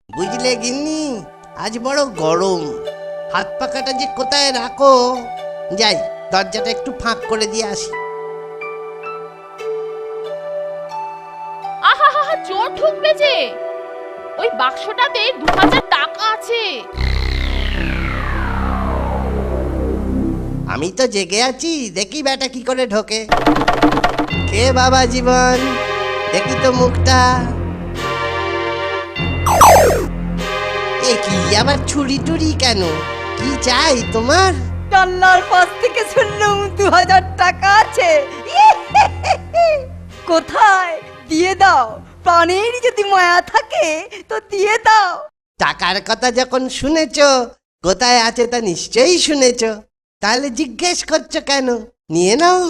বুঝলে গিন্নি, আজ বড় গরম, হাত পাখাটা যে কোথায় রাখো। যাই, দরজাটা একটু ফাঁক করে দিয়ে আসি। আহা হা হা, চোর ঢুকবে যে। ওই বাক্সটাতে 2000 টাকা আছে। আমি তো জেগে আছি, দেখি বেটা কি করে ঢোকে। কে বাবা জীবন, দেখি তো মুখটা। এ কি আবার ছুরি টুরি কেন? কি চাই তোমার? জানলার পাশ থেকে শুনলাম 2000 টাকা আছে। কোথায়? দিয়ে দাও, প্রাণের যদি মায়া থাকে তো দিয়ে দাও। টাকার কথা যখন শুনেছ, কোথায় আছে তা নিশ্চয়ই শুনেছ, তাহলে জিজ্ঞেস করছো কেন? নিয়ে নাও।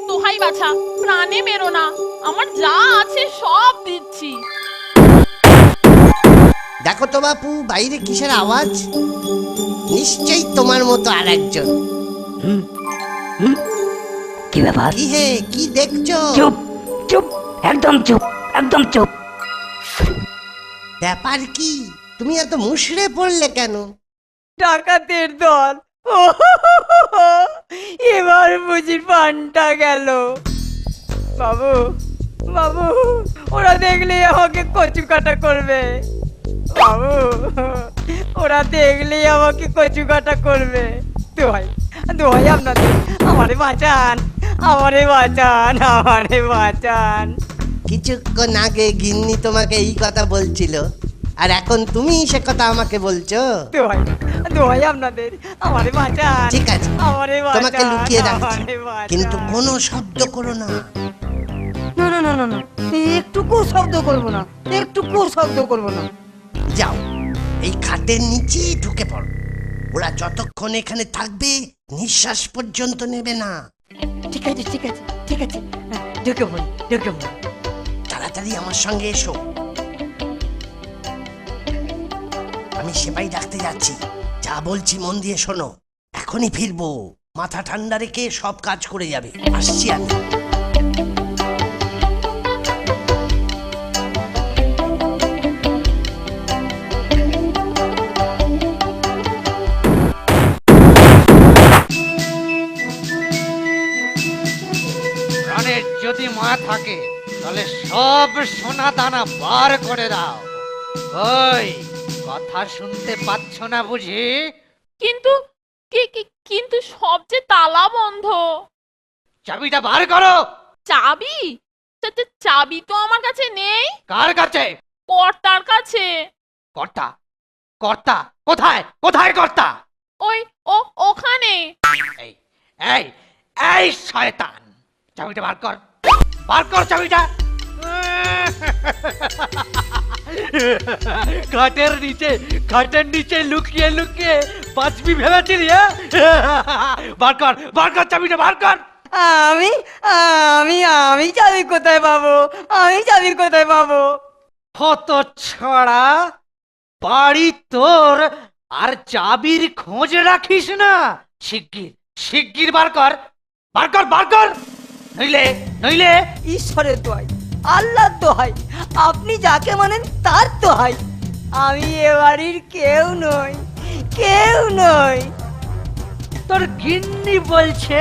দোহাই বাছা, প্রাণে মেরো না, আমার যা আছে সব দিচ্ছি। দেখো তো বাপু, বাইরে কিসের আওয়াজ? নিশ্চয়ই তোমার মতো আর একজন। কি ব্যাপার? কি হে, কি দেখছো? চুপ চুপ, একদম চুপ, একদম চুপ। ব্যাপার কি? তুমি এত মুষড়ে পড়লে কেন? ডাকাতের দল। এবার বুঝি পানটা গেল। বাবু বাবু, ওরা দেখলে আমাকে কচু কাটা করবে। বাবু, ওরা দেখলে আমাকে কচু কাটা করবে। দোহাই দোহাই আপনাদের, আমারে বাঁচান, আমারে বাঁচান, আমারে বাঁচান। কিছুক্ষণ আগে গিন্নি তোমাকে এই কথা বলছিল, আর এখন তুমি সে কথা আমাকে বলছো? দোহাই দোহাই আপনাদের, আমারে বাঁচান। ঠিক আছে, আমারে বাঁচান, তোমাকে লুকিয়ে রাখছি, আমারে বাঁচান। কিন্তু কোনো শব্দ করো না। না না না না না, একটুকু শব্দ করবো না, একটুকু শব্দ করবো না। যাও, এই খাটের নিচে ঢুকে পড়ো। ওরা যতক্ষণ এখানে থাকবে নিঃশ্বাস পর্যন্ত নেবে না। ঠিক আছে ঠিক আছে ঠিক আছে, ঢুকে পড়ি ঢুকে পড়ি। তাড়াতাড়ি আমার সঙ্গে এসো, আমি সেপাই ডাকতে যাচ্ছি। যা বলছি মন দিয়ে শোনো। এখনই ফিরবো, মাথা ঠান্ডা রেখে সব কাজ করে যাবে। আসছি আমি। প্রাণের যদি মায়া থাকে তাহলে সব সোনা দানা বার করে দাও। ওই কথা শুনতে পাচ্ছ না বুঝি? কিন্তু কিন্তু সব যে তালা বন্ধ। চাবিটা বার করো। চাবি? চাবি তো আমার কাছে নেই। কার কাছে? কর্তার কাছে। কর্তা? কর্তা কোথায়? কোথায় কর্তা? ওই ওখানে। এই এই এই শয়তান, চাবিটা বার কর, বার কর চাবিটা। খাটের নিচে লুকিয়ে লুকিয়ে বাঁচবি ভেবেছিলি? বার কর চাবিটা, বার কর। আমি আমি আমি চাবি কোথায় পাবো? আমি চাবি কোথায় পাবো? হত ছড়া, বাড়ি তোর আর চাবির খোঁজ রাখিস না? শিগগির শিগগির বার কর, বার কর, বার কর, নইলে নইলে। ঈশ্বরের দোহাই, আল্লাহর দোহাই, আপনি যাকে মানেন তার দোহাই, আমি এ বাড়ির কেউ নই, কেউ নই। তোর গিন্নি বলছে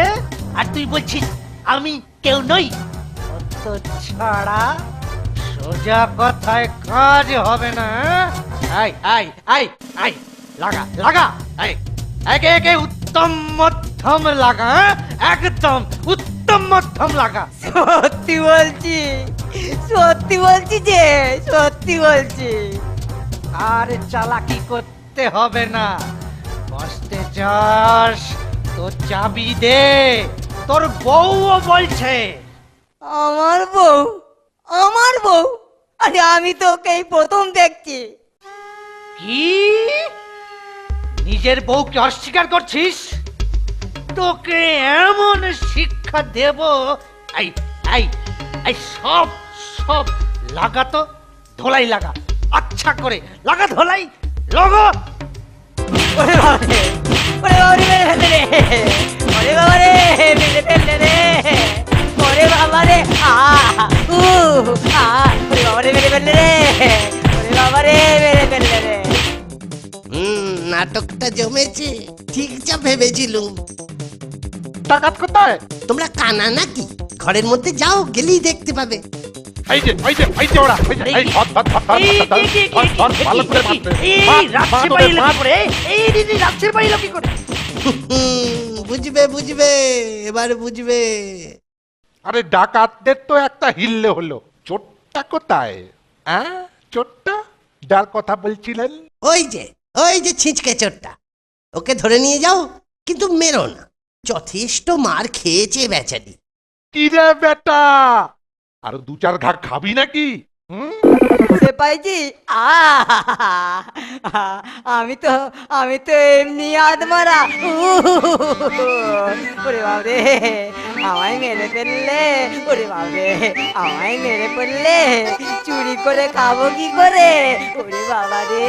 আর তুই বলছিস আমি কেউ নই? অত ছাড়া সোজা কথায় কাজ হবে না। আই আই আই আই লাগা লাগা, আই একে একে উত্তম মধ্যম লাগা, একদম উত্তম মধ্যম লাগা। সত্যি বলছি, সত্যি বলছি যে, সত্যি বলছি। আর চালাকি করতে হবে না, বসতে যাস, তোর চাবি দে। তোর বউও বলছে। আমার বউ? আমার বউ? আরে আমি তো ওকেই প্রথম দেখছি। কি? নিজের বউকে অস্বীকার করছিস? তোকে এমন শিক্ষা দেব। এই এই এই সব সব লাগাতো, ধোলাই লাগা, আচ্ছা করে লাগা, ধোলাই লগো। ওরে বাবারে, ওরে বাবারে মেরে ফেললে রে, ওরে বাবারে মেরে ফেললে রে, ওরে বাবারে। জমেছে, ঠিক যা ভেবেছিলুম। ডাকাত কোথায়? তোমরা কানা নাকি? ঘরের মধ্যে যাও, গেলেই দেখতে পাবে। এই যে ওরা, এই ধর, ধর, ধর, ধর, এই, ধর, এই, এই, ধর, ধর, এই, ভালো করে এই, মারতে। এই, মার, রাত্রে মার ওদের, বাড়ি এলো কি মার। করে? এই দিদি রাত্রে বাড়ি এলো কি করে? বুঝবে বুঝবে, এবার বুঝবে। আরে ডাকাতদের তো একটা হিললে হলো। চোরটা কোথায়? হ্যাঁ, চোরটা যার কথা বলছিলেন? ওই যে ছিঁচকে চোরটা, ওকে ধরে নিয়ে যাও, কিন্তু মেরো না। যথেষ্ট মার খেয়েছে বেচারি। কি রে বেটা, আরো 2-4 ঘা খাবি নাকি? সেপাইজি, আমি তো এমনি আদমারা। ওরে বাবরে, আমায় মেরে ফেললে। ওরে বাবরে, আমায় মেরে ফেললে চুরি করে খাবো কি করে? ওরে বাবা রে,